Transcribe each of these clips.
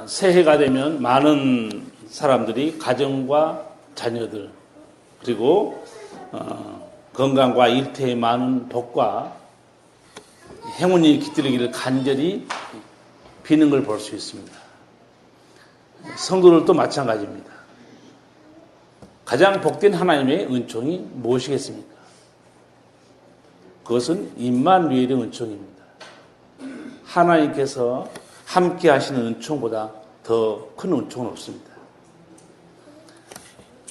새해가 되면 많은 사람들이 가정과 자녀들 그리고 건강과 일태의 많은 복과 행운이 깃들기를 간절히 비는 걸 볼 수 있습니다. 성도들도 마찬가지입니다. 가장 복된 하나님의 은총이 무엇이겠습니까? 그것은 임마누엘의 은총입니다. 하나님께서 함께 하시는 은총보다 더 큰 은총은 없습니다.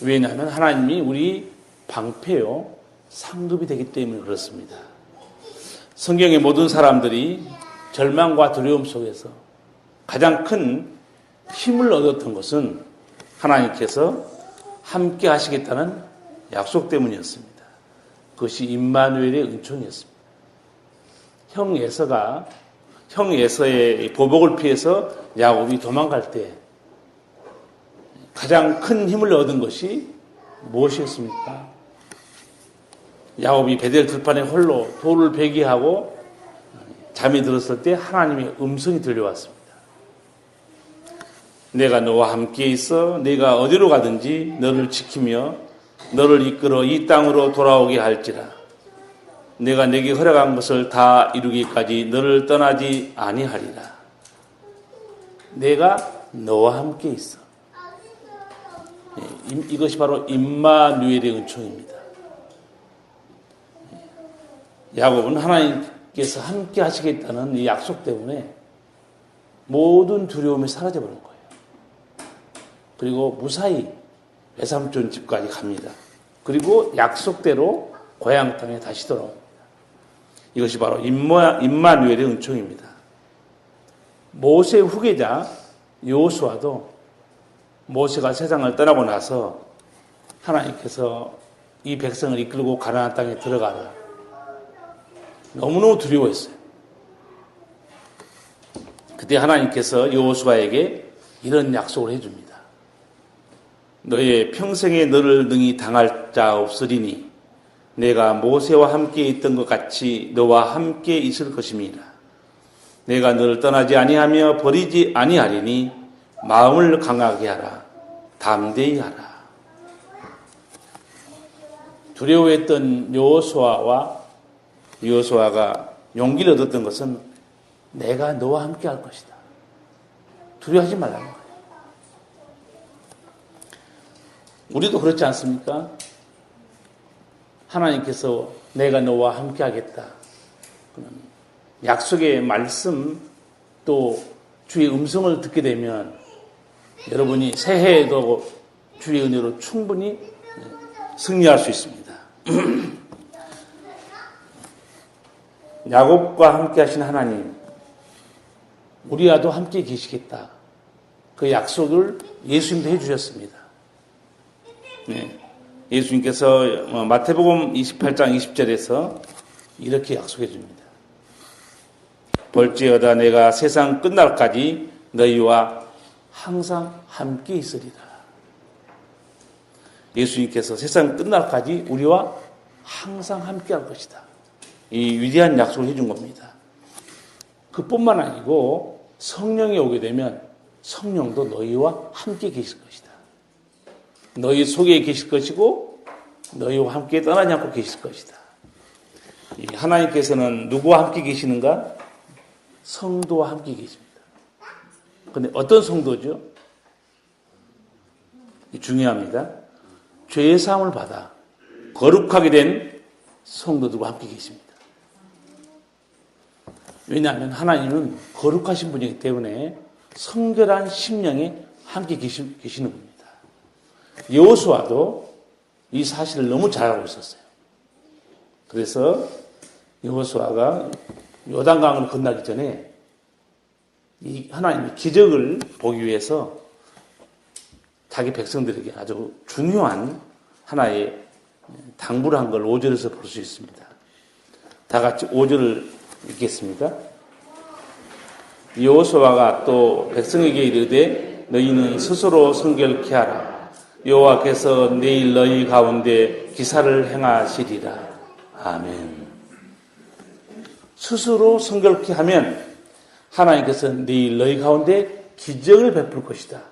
왜냐하면 하나님이 우리 방패요 상급이 되기 때문에 그렇습니다. 성경의 모든 사람들이 절망과 두려움 속에서 가장 큰 힘을 얻었던 것은 하나님께서 함께 하시겠다는 약속 때문이었습니다. 그것이 임마누엘의 은총이었습니다. 형 에서의 보복을 피해서 야곱이 도망갈 때 가장 큰 힘을 얻은 것이 무엇이었습니까? 야곱이 베델 들판에 홀로 돌을 베기하고 잠이 들었을 때 하나님의 음성이 들려왔습니다. 내가 너와 함께 있어 네가 어디로 가든지 너를 지키며 너를 이끌어 이 땅으로 돌아오게 할지라. 내가 네게 허락한 것을 다 이루기까지 너를 떠나지 아니하리라. 내가 너와 함께 있어. 이것이 바로 임마누엘의 은총입니다. 야곱은 하나님께서 함께 하시겠다는 이 약속 때문에 모든 두려움이 사라져버린 거예요. 그리고 무사히 외삼촌 집까지 갑니다. 그리고 약속대로 고향 땅에 다시 돌아옵니다. 이것이 바로 임마누엘의 은총입니다. 모세의 후계자 여호수아도 모세가 세상을 떠나고 나서 하나님께서 이 백성을 이끌고 가나안 땅에 들어가라. 너무너무 두려워했어요. 그때 하나님께서 여호수아에게 이런 약속을 해줍니다. 너의 평생에 너를 능히 당할 자 없으리니 내가 모세와 함께 있던 것 같이 너와 함께 있을 것임이라. 내가 너를 떠나지 아니하며 버리지 아니하리니 마음을 강하게 하라. 담대히 하라. 두려워했던 여호수아가 용기를 얻었던 것은 내가 너와 함께 할 것이다. 두려워하지 말라는 거예요. 우리도 그렇지 않습니까? 하나님께서 내가 너와 함께 하겠다. 약속의 말씀 또 주의 음성을 듣게 되면 여러분이 새해에도 주의 은혜로 충분히 승리할 수 있습니다. 야곱과 함께 하신 하나님, 우리와도 함께 계시겠다. 그 약속을 예수님도 해주셨습니다. 네. 예수님께서 마태복음 28장 20절에서 이렇게 약속해 줍니다. 볼지어다 내가 세상 끝날까지 너희와 항상 함께 있으리라. 예수님께서 세상 끝날까지 우리와 항상 함께 할 것이다. 이 위대한 약속을 해준 겁니다. 그뿐만 아니고 성령이 오게 되면 성령도 너희와 함께 계실 것이다. 너희 속에 계실 것이고 너희와 함께 떠나지 않고 계실 것이다. 하나님께서는 누구와 함께 계시는가? 성도와 함께 계십니다. 그런데 어떤 성도죠? 중요합니다. 죄의 사함을 받아 거룩하게 된 성도들과 함께 계십니다. 왜냐하면 하나님은 거룩하신 분이기 때문에 성결한 심령에 함께 계시는 분입니다. 여호수아도 이 사실을 너무 잘 알고 있었어요. 그래서 여호수아가 요단강을 건너기 전에 이 하나님의 기적을 보기 위해서 자기 백성들에게 아주 중요한 하나의 당부를 한 걸 5절에서 볼 수 있습니다. 다 같이 5절을 읽겠습니다. 여호수아가 또 백성에게 이르되 너희는 스스로 성결케 하라. 여호와께서 내일 너희 가운데 기사를 행하시리라. 아멘. 스스로 성결케 하면 하나님께서 내일 너희 가운데 기적을 베풀 것이다.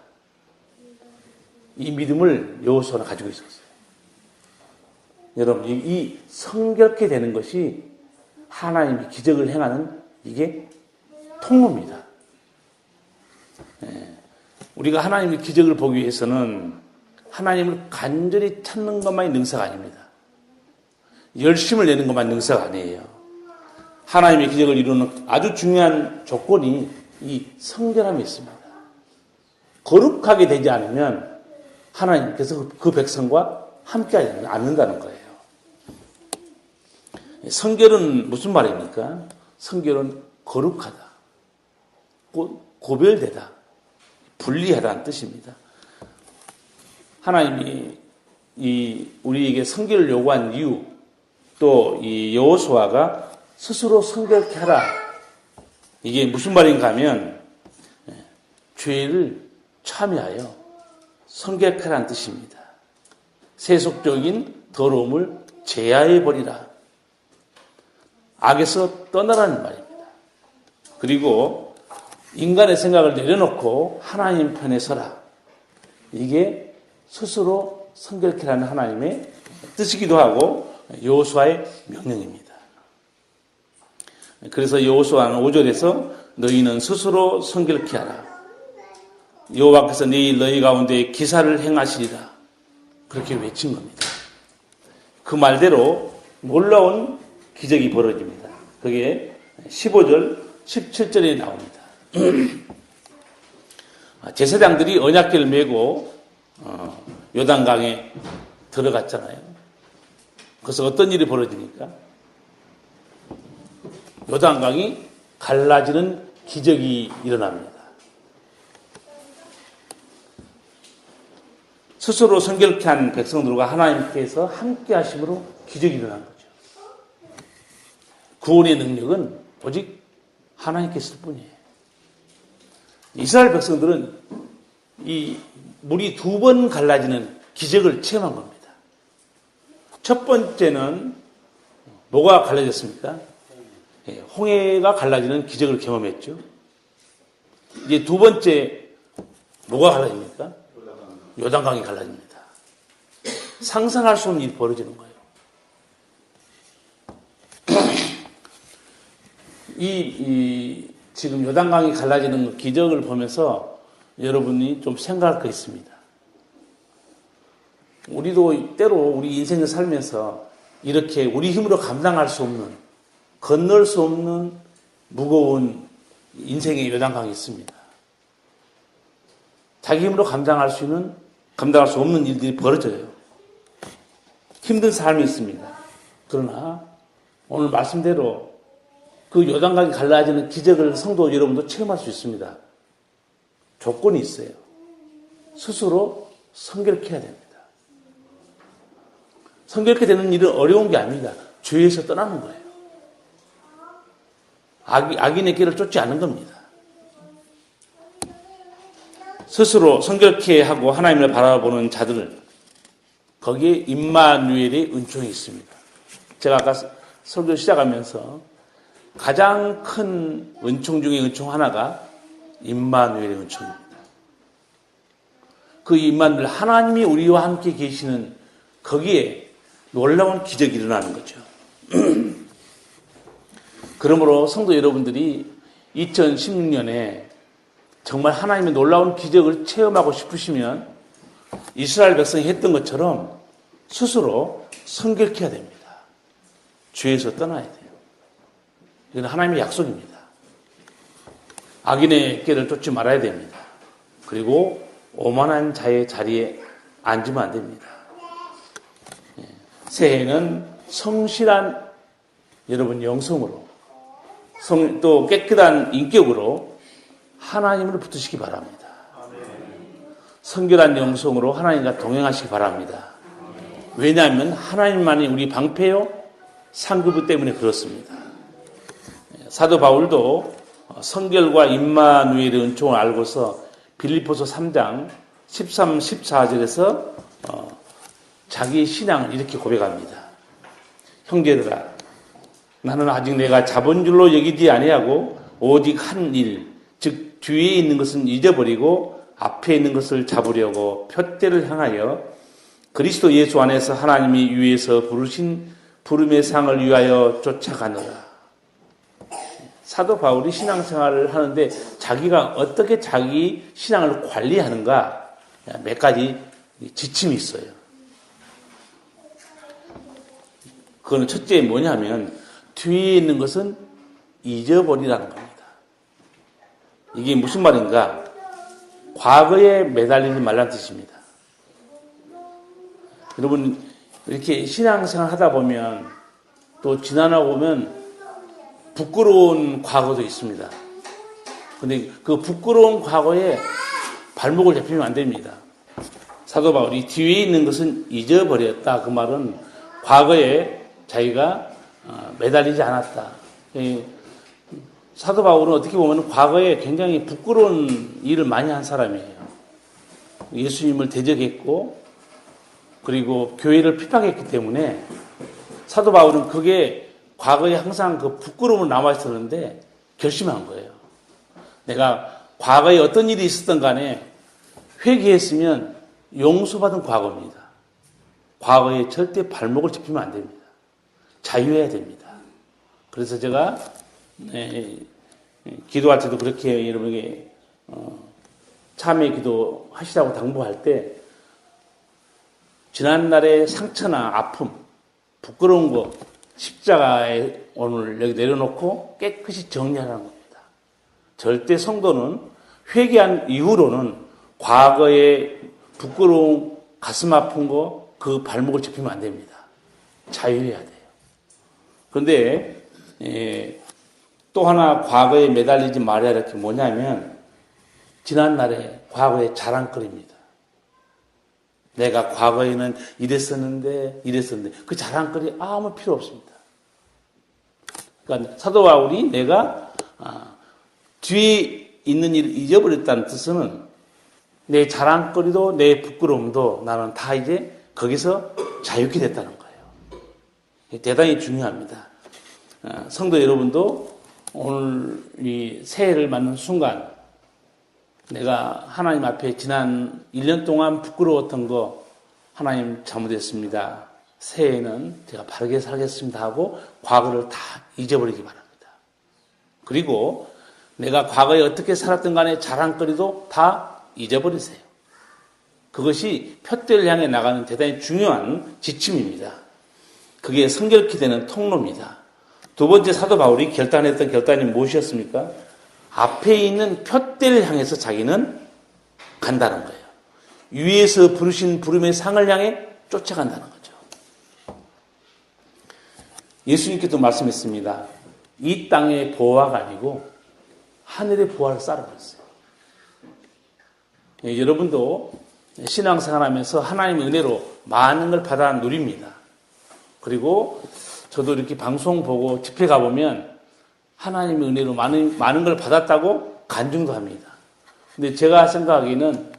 이 믿음을 여호수아는 가지고 있었어요. 여러분, 이 성결케 되는 것이 하나님이 기적을 행하는 이게 통로입니다. 우리가 하나님의 기적을 보기 위해서는 하나님을 간절히 찾는 것만이 능사가 아닙니다. 열심을 내는 것만 능사가 아니에요. 하나님의 기적을 이루는 아주 중요한 조건이 이 성결함이 있습니다. 거룩하게 되지 않으면 하나님께서 그 백성과 함께하지 않는다는 거예요. 성결은 무슨 말입니까? 성결은 거룩하다, 고별되다, 분리하다는 뜻입니다. 하나님이 우리에게 성결을 요구한 이유, 또 이 여호수아가 스스로 성결케 하라. 이게 무슨 말인가 하면 죄를 참여하여 성결케 하라는 뜻입니다. 세속적인 더러움을 제하해 버리라. 악에서 떠나라는 말입니다. 그리고 인간의 생각을 내려놓고 하나님 편에 서라. 이게 스스로 성결케 하라는 하나님의 뜻이기도 하고 여호수아의 명령입니다. 그래서 여호수아는 5절에서 너희는 스스로 성결케 하라. 여호와께서 내일 너희 가운데 기사를 행하시리라. 그렇게 외친 겁니다. 그 말대로 놀라운 기적이 벌어집니다. 그게 15절, 17절에 나옵니다. 제사장들이 언약궤를 메고 요단강에 들어갔잖아요. 그래서 어떤 일이 벌어지니까 요단강이 갈라지는 기적이 일어납니다. 스스로 성결케 한 백성들과 하나님께서 함께 하심으로 기적이 일어난 거죠. 구원의 능력은 오직 하나님께 있을 뿐이에요. 이스라엘 백성들은 이 물이 2번 갈라지는 기적을 체험한 겁니다. 첫 번째는 뭐가 갈라졌습니까? 홍해가 갈라지는 기적을 경험했죠. 이제 두 번째 뭐가 갈라집니까? 요단강이 갈라집니다. 상상할 수 없는 일이 벌어지는 거예요. 지금 요단강이 갈라지는 기적을 보면서 여러분이 좀 생각할 거 있습니다. 우리도 때로 우리 인생을 살면서 이렇게 우리 힘으로 감당할 수 없는, 건널 수 없는 무거운 인생의 요단강이 있습니다. 자기 힘으로 감당할 수 없는 일들이 벌어져요. 힘든 삶이 있습니다. 그러나 오늘 말씀대로 그 요단강이 갈라지는 기적을 성도 여러분도 체험할 수 있습니다. 조건이 있어요. 스스로 성결케 해야 됩니다. 성결케 되는 일은 어려운 게 아닙니다. 죄에서 떠나는 거예요. 악인의 길을 쫓지 않는 겁니다. 스스로 성결케 하고 하나님을 바라보는 자들은 거기에 임마누엘의 은총이 있습니다. 제가 아까 설교 시작하면서 가장 큰 은총 중에 은총 하나가 임마누엘의 은총입니다. 그 임마누엘, 하나님이 우리와 함께 계시는 거기에 놀라운 기적이 일어나는 거죠. 그러므로 성도 여러분들이 2016년에 정말 하나님의 놀라운 기적을 체험하고 싶으시면 이스라엘 백성이 했던 것처럼 스스로 성결케 해야 됩니다. 죄에서 떠나야 돼요. 이건 하나님의 약속입니다. 악인의 길을 쫓지 말아야 됩니다. 그리고 오만한 자의 자리에 앉으면 안 됩니다. 새해에는 성실한 여러분 영성으로 또 깨끗한 인격으로 하나님을 붙으시기 바랍니다. 성결한 영성으로 하나님과 동행하시기 바랍니다. 왜냐하면 하나님만이 우리 방패요 상급부 때문에 그렇습니다. 사도 바울도 성결과 임마누엘의 은총을 알고서 빌립보서 3장 13, 14절에서 자기의 신앙을 이렇게 고백합니다. 형제들아, 나는 아직 내가 자본줄로 여기지 아니하고 오직 한 일, 즉 뒤에 있는 것은 잊어버리고 앞에 있는 것을 잡으려고 푯대를 향하여 그리스도 예수 안에서 하나님이 위에서 부르신 부름의 상을 위하여 쫓아가노라. 사도 바울이 신앙생활을 하는데 자기가 어떻게 자기 신앙을 관리하는가 몇 가지 지침이 있어요. 그거는 첫째 뭐냐면 뒤에 있는 것은 잊어버리라는 겁니다. 이게 무슨 말인가? 과거에 매달리지 말라는 뜻입니다. 여러분 이렇게 신앙생활 하다 보면 또 지나다 보면 부끄러운 과거도 있습니다. 근데 그 부끄러운 과거에 발목을 잡히면 안 됩니다. 사도 바울이 뒤에 있는 것은 잊어버렸다. 그 말은 과거에 자기가 매달리지 않았다. 사도 바울은 어떻게 보면 과거에 굉장히 부끄러운 일을 많이 한 사람이에요. 예수님을 대적했고 그리고 교회를 핍박했기 때문에 사도 바울은 그게 과거에 항상 그 부끄러움을 남아있었는데 결심한 거예요. 내가 과거에 어떤 일이 있었던 간에 회개했으면 용서받은 과거입니다. 과거에 절대 발목을 잡히면 안 됩니다. 자유해야 됩니다. 그래서 제가 기도할 때도 그렇게 여러분에게 참회 기도 하시라고 당부할 때 지난날의 상처나 아픔, 부끄러운 거 십자가에 오늘 여기 내려놓고 깨끗이 정리하라는 겁니다. 절대 성도는 회개한 이후로는 과거의 부끄러운 가슴 아픈 거 그 발목을 잡히면 안 됩니다. 자유해야 돼요. 그런데 또 하나 과거에 매달리지 말아야 할 게 뭐냐면 지난날의 과거의 자랑거리입니다. 내가 과거에는 이랬었는데 그 자랑거리 아무 필요 없습니다. 그러니까 사도 바울이 내가 뒤에 있는 일을 잊어버렸다는 뜻은 내 자랑거리도 내 부끄러움도 나는 다 이제 거기서 자유케 됐다는 거예요. 대단히 중요합니다. 성도 여러분도 오늘 이 새해를 맞는 순간 내가 하나님 앞에 지난 1년 동안 부끄러웠던 거 하나님 잘못했습니다. 새해에는 제가 바르게 살겠습니다 하고 과거를 다 잊어버리기 바랍니다. 그리고 내가 과거에 어떻게 살았던 간에 자랑거리도 다 잊어버리세요. 그것이 푯대를 향해 나가는 대단히 중요한 지침입니다. 그게 성결케 되는 통로입니다. 두 번째 사도 바울이 결단했던 결단이 무엇이었습니까? 앞에 있는 푯대를 향해서 자기는 간다는 거예요. 위에서 부르신 부름의 상을 향해 쫓아간다는 거죠. 예수님께도 말씀했습니다. 이 땅의 보화가 아니고 하늘의 보화를 쌓으라고 했어요. 여러분도 신앙생활하면서 하나님의 은혜로 많은 걸 받아 누립니다. 그리고 저도 이렇게 방송 보고 집회 가보면 하나님의 은혜로 많은 걸 받았다고 간증도 합니다. 근데 제가 생각하기에는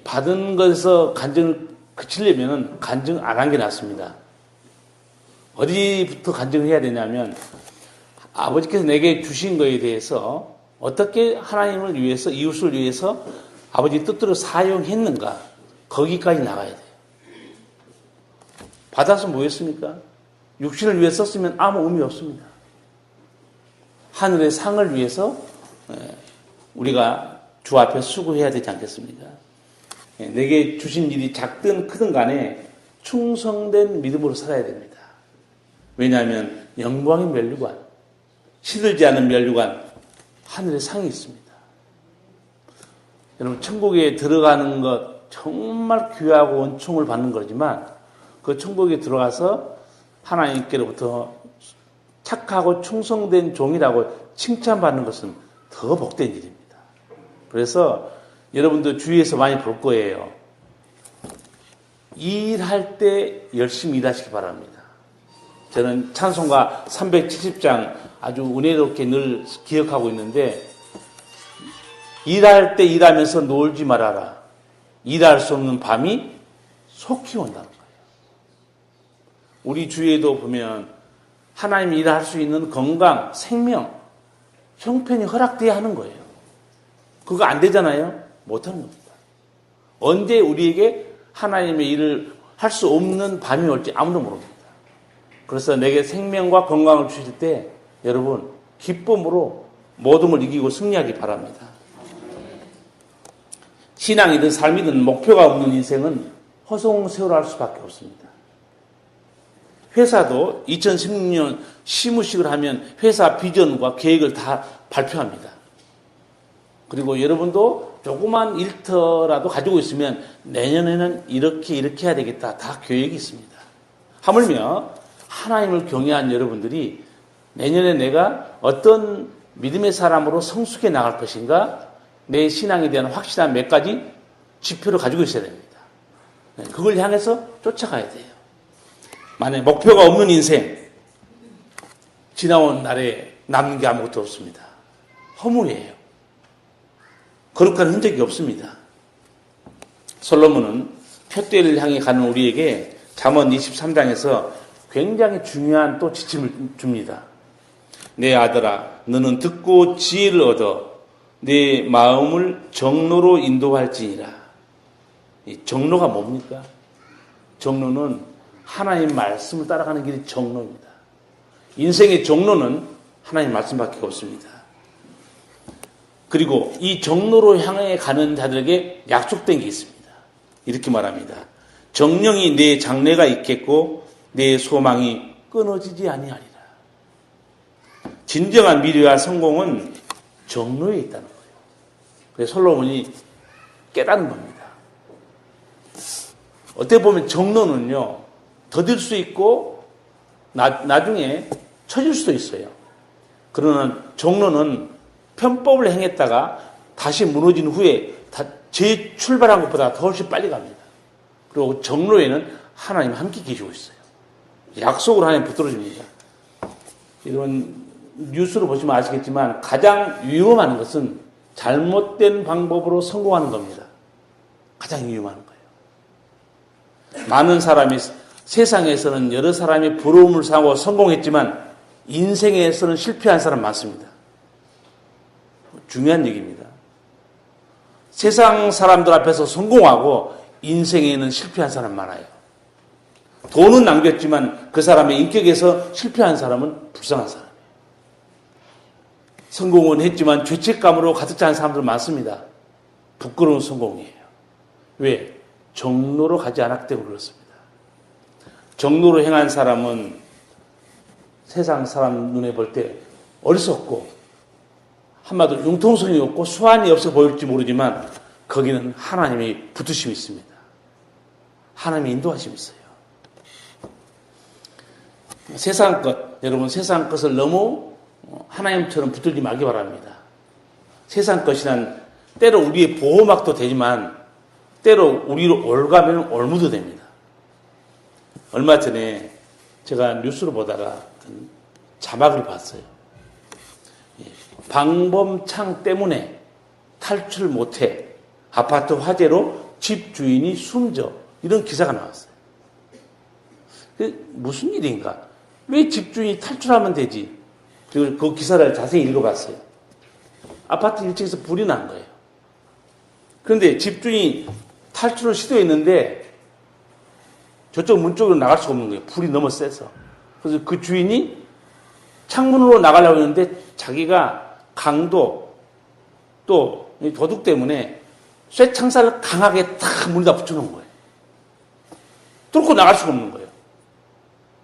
받은 것에서 간증을 그치려면 간증 안 한 게 낫습니다. 어디부터 간증을 해야 되냐면 아버지께서 내게 주신 것에 대해서 어떻게 하나님을 위해서 이웃을 위해서 아버지 뜻대로 사용했는가 거기까지 나가야 돼요. 받아서 뭐였습니까? 육신을 위해 썼으면 아무 의미 없습니다. 하늘의 상을 위해서 우리가 주 앞에 수고해야 되지 않겠습니까? 내게 주신 일이 작든 크든 간에 충성된 믿음으로 살아야 됩니다. 왜냐하면 영광의 면류관, 시들지 않은 면류관, 하늘의 상이 있습니다. 여러분 천국에 들어가는 것 정말 귀하고 은총을 받는 거지만 그 천국에 들어가서 하나님께로부터 착하고 충성된 종이라고 칭찬받는 것은 더 복된 일입니다. 그래서 여러분도 주위에서 많이 볼 거예요. 일할 때 열심히 일하시기 바랍니다. 저는 찬송가 370장 아주 은혜롭게 늘 기억하고 있는데 일할 때 일하면서 놀지 말아라. 일할 수 없는 밤이 속히 온다는 거예요. 우리 주위에도 보면 하나님이 일할 수 있는 건강, 생명, 형편이 허락돼야 하는 거예요. 그거 안 되잖아요. 못하는 겁니다. 언제 우리에게 하나님의 일을 할 수 없는 밤이 올지 아무도 모릅니다. 그래서 내게 생명과 건강을 주실 때 여러분 기쁨으로 모든 걸 이기고 승리하기 바랍니다. 신앙이든 삶이든 목표가 없는 인생은 허송세월할 수밖에 없습니다. 회사도 2016년 시무식을 하면 회사 비전과 계획을 다 발표합니다. 그리고 여러분도 조그만 일터라도 가지고 있으면 내년에는 이렇게 해야 되겠다. 다 계획이 있습니다. 하물며 하나님을 경외한 여러분들이 내년에 내가 어떤 믿음의 사람으로 성숙해 나갈 것인가, 내 신앙에 대한 확실한 몇 가지 지표를 가지고 있어야 됩니다. 그걸 향해서 쫓아가야 돼요. 만약 목표가 없는 인생, 지나온 날에 남는 게 아무것도 없습니다. 허무해요. 거룩한 흔적이 없습니다. 솔로몬은 표대를 향해 가는 우리에게 잠언 23장에서 굉장히 중요한 또 지침을 줍니다. 내 아들아, 너는 듣고 지혜를 얻어 내 마음을 정로로 인도할지니라. 이 정로가 뭡니까? 정로는 하나님 말씀을 따라가는 길이 정로입니다. 인생의 정로는 하나님 말씀밖에 없습니다. 그리고 이 정로로 향해 가는 자들에게 약속된 게 있습니다. 이렇게 말합니다. 정령이 내 장래가 있겠고 내 소망이 끊어지지 아니하리라. 진정한 미래와 성공은 정로에 있다는 거예요. 그래서 솔로몬이 깨닫는 겁니다. 어떻게 보면 정로는요, 더딜 수 있고 나중에 처질 수도 있어요. 그러나 정로는 편법을 행했다가 다시 무너진 후에 재출발한 것보다 더 훨씬 빨리 갑니다. 그리고 정로에는 하나님 함께 계시고 있어요. 약속으로 하나님 붙들어줍니다. 이런 뉴스로 보시면 아시겠지만 가장 위험한 것은 잘못된 방법으로 성공하는 겁니다. 가장 위험한 거예요. 많은 사람이 세상에서는 여러 사람이 부러움을 사고 성공했지만 인생에서는 실패한 사람 많습니다. 중요한 얘기입니다. 세상 사람들 앞에서 성공하고 인생에는 실패한 사람 많아요. 돈은 남겼지만 그 사람의 인격에서 실패한 사람은 불쌍한 사람이에요. 성공은 했지만 죄책감으로 가득 찬 사람들 많습니다. 부끄러운 성공이에요. 왜? 정로로 가지 않았기 때문에 그렇습니다. 정로로 행한 사람은 세상 사람 눈에 볼 때 어리석고 한마디로 융통성이 없고 수완이 없어 보일지 모르지만 거기는 하나님의 붙으심이 있습니다. 하나님의 인도하심이 있어요. 세상 것, 여러분 세상 것을 너무 하나님처럼 붙들지 말기 바랍니다. 세상 것이란 때로 우리의 보호막도 되지만 때로 우리로 올가면 올무도 됩니다. 얼마 전에 제가 뉴스를 보다가 자막을 봤어요. 방범창 때문에 탈출 못해 아파트 화재로 집 주인이 숨져, 이런 기사가 나왔어요. 무슨 일인가? 왜 집 주인이 탈출하면 되지? 그리고 그 기사를 자세히 읽어봤어요. 아파트 1층에서 불이 난 거예요. 그런데 집 주인이 탈출을 시도했는데 저쪽 문 쪽으로 나갈 수가 없는 거예요. 불이 너무 세서. 그래서 그 주인이 창문으로 나가려고 했는데 자기가 강도 또 도둑 때문에 쇠창살을 강하게 탁 문에다 붙여놓은 거예요. 뚫고 나갈 수가 없는 거예요.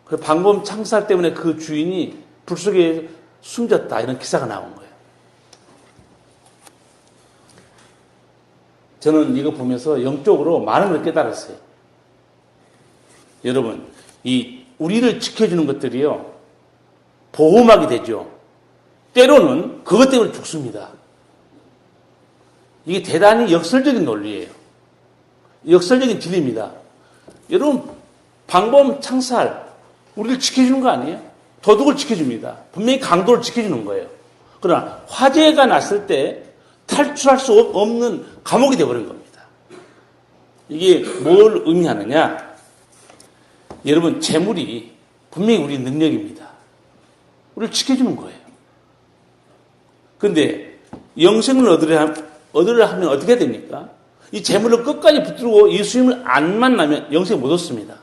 그 방범 창살 때문에 그 주인이 불 속에 숨졌다, 이런 기사가 나온 거예요. 저는 이거 보면서 영적으로 많은 걸 깨달았어요. 여러분, 우리를 지켜주는 것들이요, 보호막이 되죠. 때로는 그것 때문에 죽습니다. 이게 대단히 역설적인 논리예요. 역설적인 진리입니다. 여러분, 방범 창살, 우리를 지켜주는 거 아니에요? 도둑을 지켜줍니다. 분명히 강도를 지켜주는 거예요. 그러나 화재가 났을 때 탈출할 수 없는 감옥이 되어버린 겁니다. 이게 뭘 의미하느냐? 여러분, 재물이 분명히 우리 능력입니다. 우리를 지켜주는 거예요. 그런데 영생을 얻으려 얻으려 하면 어떻게 됩니까? 이 재물을 끝까지 붙들고 예수님을 안 만나면 영생 못 얻습니다.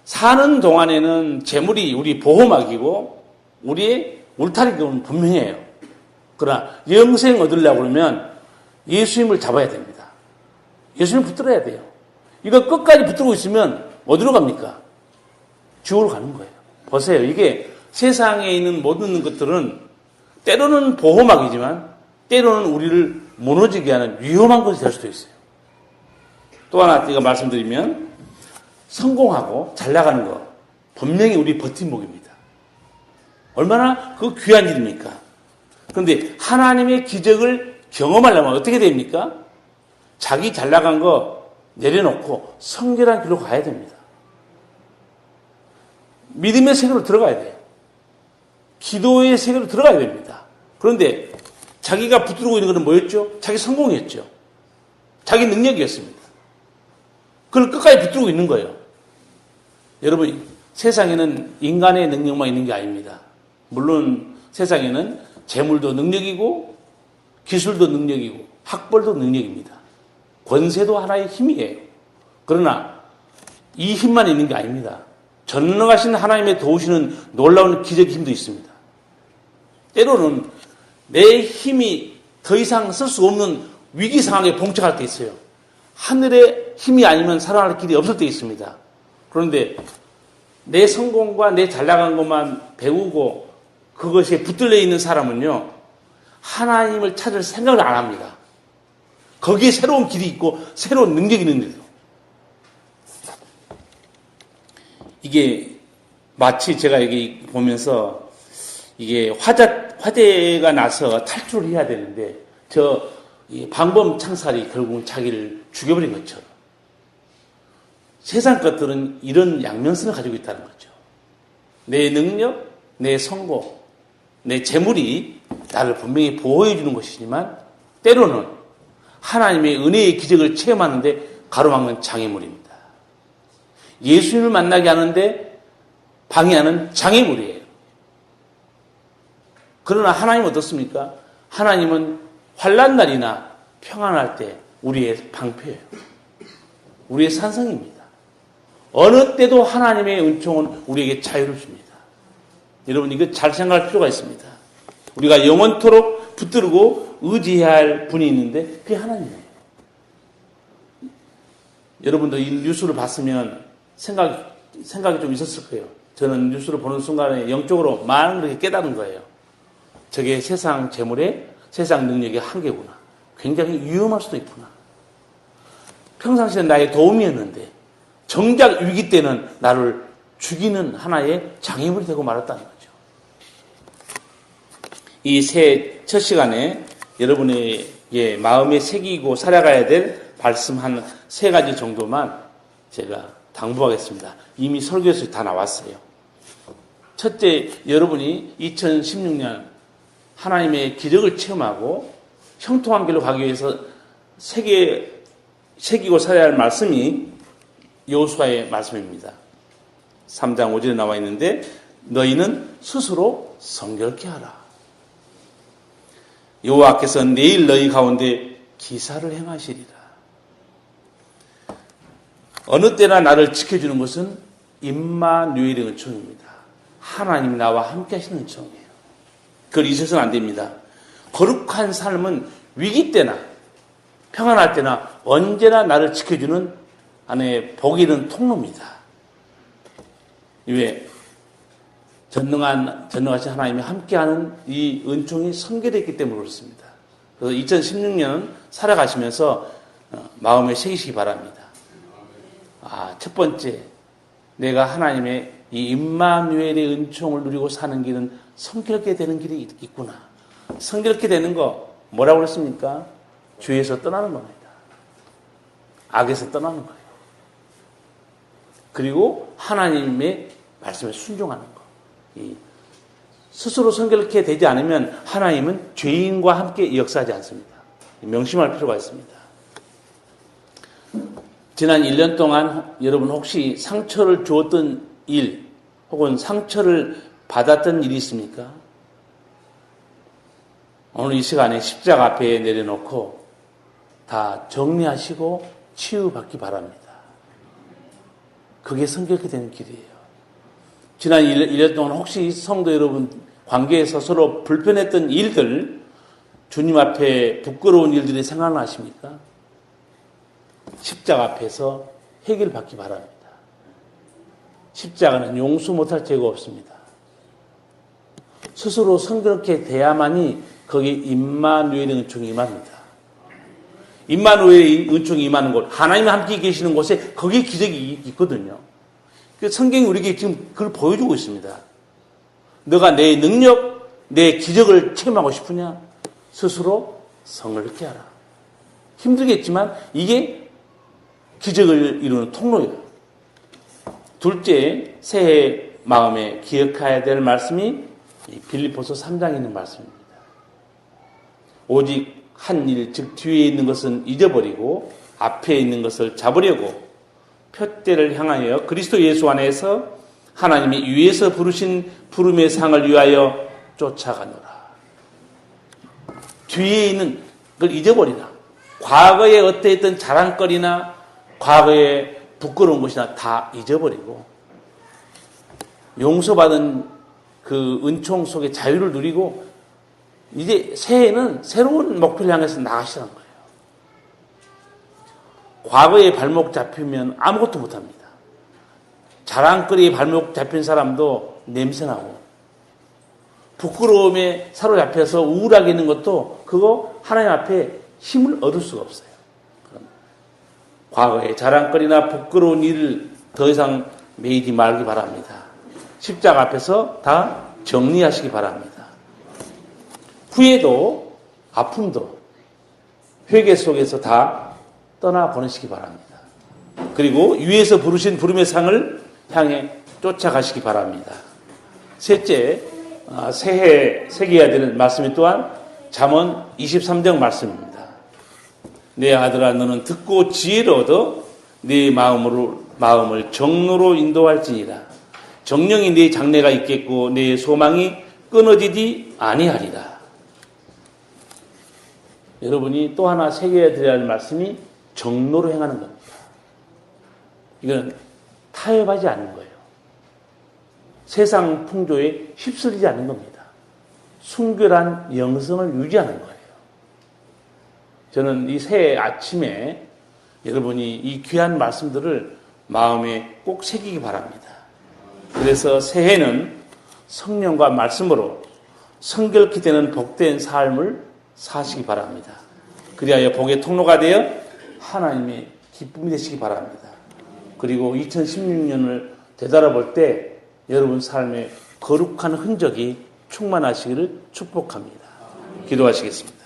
사는 동안에는 재물이 우리 보호막이고 우리의 울타리는 분명해요. 그러나 영생 얻으려고 그러면 예수님을 잡아야 됩니다. 예수님을 붙들어야 돼요. 이거 끝까지 붙들고 있으면 어디로 갑니까? 지옥으로 가는 거예요. 보세요. 이게 세상에 있는 모든 것들은 때로는 보호막이지만 때로는 우리를 무너지게 하는 위험한 것이 될 수도 있어요. 또 하나 제가 말씀드리면 성공하고 잘 나가는 거 분명히 우리 버팀목입니다. 얼마나 그 귀한 일입니까? 그런데 하나님의 기적을 경험하려면 어떻게 됩니까? 자기 잘 나간 거 내려놓고 성결한 길로 가야 됩니다. 믿음의 세계로 들어가야 돼요. 기도의 세계로 들어가야 됩니다. 그런데 자기가 붙들고 있는 것은 뭐였죠? 자기 성공이었죠. 자기 능력이었습니다. 그걸 끝까지 붙들고 있는 거예요. 여러분, 세상에는 인간의 능력만 있는 게 아닙니다. 물론 세상에는 재물도 능력이고 기술도 능력이고 학벌도 능력입니다. 권세도 하나의 힘이에요. 그러나 이 힘만 있는 게 아닙니다. 전능하신 하나님의 도우시는 놀라운 기적의 힘도 있습니다. 때로는 내 힘이 더 이상 쓸 수 없는 위기 상황에 봉착할 때 있어요. 하늘의 힘이 아니면 살아날 길이 없을 때 있습니다. 그런데 내 성공과 내 잘나간 것만 배우고 그것에 붙들려 있는 사람은요, 하나님을 찾을 생각을 안 합니다. 거기에 새로운 길이 있고 새로운 능력이 있는데도. 이게 마치 제가 여기 보면서 이게 화재가 나서 탈출을 해야 되는데 이 방범 창살이 결국은 자기를 죽여버린 것처럼 세상 것들은 이런 양면성을 가지고 있다는 거죠. 내 능력, 내 성공, 내 재물이 나를 분명히 보호해 주는 것이지만 때로는 하나님의 은혜의 기적을 체험하는데 가로막는 장애물입니다. 예수님을 만나게 하는데 방해하는 장애물이에요. 그러나 하나님은 어떻습니까? 하나님은 환난 날이나 평안할 때 우리의 방패예요. 우리의 산성입니다. 어느 때도 하나님의 은총은 우리에게 자유를 줍니다. 여러분, 이거 잘 생각할 필요가 있습니다. 우리가 영원토록 붙들고 의지해야 할 분이 있는데 그게 하나님이에요. 여러분도 이 뉴스를 봤으면 생각이 좀 있었을 거예요. 저는 뉴스를 보는 순간에 영적으로 많은 그렇게 깨달은 거예요. 저게 세상 재물의 세상 능력의 한계구나. 굉장히 위험할 수도 있구나. 평상시에 나의 도움이었는데 정작 위기 때는 나를 죽이는 하나의 장애물이 되고 말았다는 거죠. 이 첫 시간에 여러분의 마음에 새기고 살아가야 될 말씀 한 3가지 정도만 제가 당부하겠습니다. 이미 설교에서 다 나왔어요. 첫째, 여러분이 2016년 하나님의 기적을 체험하고 형통한 길로 가기 위해서 새기고 살아야 할 말씀이 여호수아의 말씀입니다. 3장 5절에 나와 있는데 너희는 스스로 성결케 하라. 여호와께서 내일 너희 가운데 기사를 행하시리라. 어느 때나 나를 지켜주는 것은 임마누엘의 은총입니다. 하나님이 나와 함께 하시는 은총이에요. 그걸 잊어서는 안 됩니다. 거룩한 삶은 위기 때나 평안할 때나 언제나 나를 지켜주는 안에 복이 있는 통로입니다. 왜? 전능하신 하나님이 함께하는 이 은총이 선결했기 때문에 그렇습니다. 그래서 2016년 살아가시면서 마음에 새기시기 바랍니다. 첫 번째, 내가 하나님의 이 임마누엘의 은총을 누리고 사는 길은 성결케 되는 길이 있구나. 성결케 되는 거 뭐라고 그랬습니까? 죄에서 떠나는 겁니다. 악에서 떠나는 거예요. 그리고 하나님의 말씀에 순종하는 거. 스스로 성결케 되지 않으면 하나님은 죄인과 함께 역사하지 않습니다. 명심할 필요가 있습니다. 지난 1년 동안 여러분 혹시 상처를 주었던 일 혹은 상처를 받았던 일이 있습니까? 오늘 이 시간에 십자가 앞에 내려놓고 다 정리하시고 치유받기 바랍니다. 그게 성결케 되는 길이에요. 지난 1년 동안 혹시 성도 여러분 관계에서 서로 불편했던 일들, 주님 앞에 부끄러운 일들이 생각나십니까? 십자가 앞에서 해결받기 바랍니다. 십자가는 용서 못할 죄가 없습니다. 스스로 성결케 돼야만이 거기에 임마누엘의 은총이 임합니다. 임마누엘의 은총이 임하는 곳, 하나님이 함께 계시는 곳에 거기에 기적이 있거든요. 성경이 우리에게 지금 그걸 보여주고 있습니다. 너가 내 능력, 내 기적을 체험하고 싶으냐? 스스로 성결케 하라. 힘들겠지만 이게 기적을 이루는 통로예요. 둘째, 새해 마음에 기억해야 될 말씀이 빌립보서 3장에 있는 말씀입니다. 오직 한 일, 즉 뒤에 있는 것은 잊어버리고 앞에 있는 것을 잡으려고 표대를 향하여 그리스도 예수 안에서 하나님이 위에서 부르신 부름의 상을 위하여 쫓아가노라. 뒤에 있는 걸 잊어버리라. 과거에 어떠했던 자랑거리나 과거에 부끄러운 것이나 다 잊어버리고 용서받은 그 은총 속에 자유를 누리고 이제 새해에는 새로운 목표를 향해서 나가시라는 거예요. 과거에 발목 잡히면 아무것도 못합니다. 자랑거리에 발목 잡힌 사람도 냄새나고 부끄러움에 사로잡혀서 우울하게 있는 것도 그거 하나님 앞에 힘을 얻을 수가 없어요. 과거에 자랑거리나 부끄러운 일을 더 이상 매이지 말기 바랍니다. 십자가 앞에서 다 정리하시기 바랍니다. 후회도 아픔도 회개 속에서 다 떠나보내시기 바랍니다. 그리고 위에서 부르신 부름의 상을 향해 쫓아가시기 바랍니다. 셋째, 새해 새겨야 되는 말씀이 또한 잠언 23장 말씀입니다. 내 아들아 너는 듣고 지혜를 얻어 네 마음을 정로로 인도할지니라. 정령이 네 장래가 있겠고 네 소망이 끊어지지 아니하리라. 여러분이 또 하나 새겨야 드려야 할 말씀이 정로로 행하는 겁니다. 이건 타협하지 않는 거예요. 세상 풍조에 휩쓸리지 않는 겁니다. 순결한 영성을 유지하는 거예요. 저는 이 새해 아침에 여러분이 이 귀한 말씀들을 마음에 꼭 새기기 바랍니다. 그래서 새해는 성령과 말씀으로 성결케 되는 복된 삶을 사시기 바랍니다. 그리하여 복의 통로가 되어 하나님의 기쁨이 되시기 바랍니다. 그리고 2016년을 되돌아볼 때 여러분 삶에 거룩한 흔적이 충만하시기를 축복합니다. 기도하시겠습니다.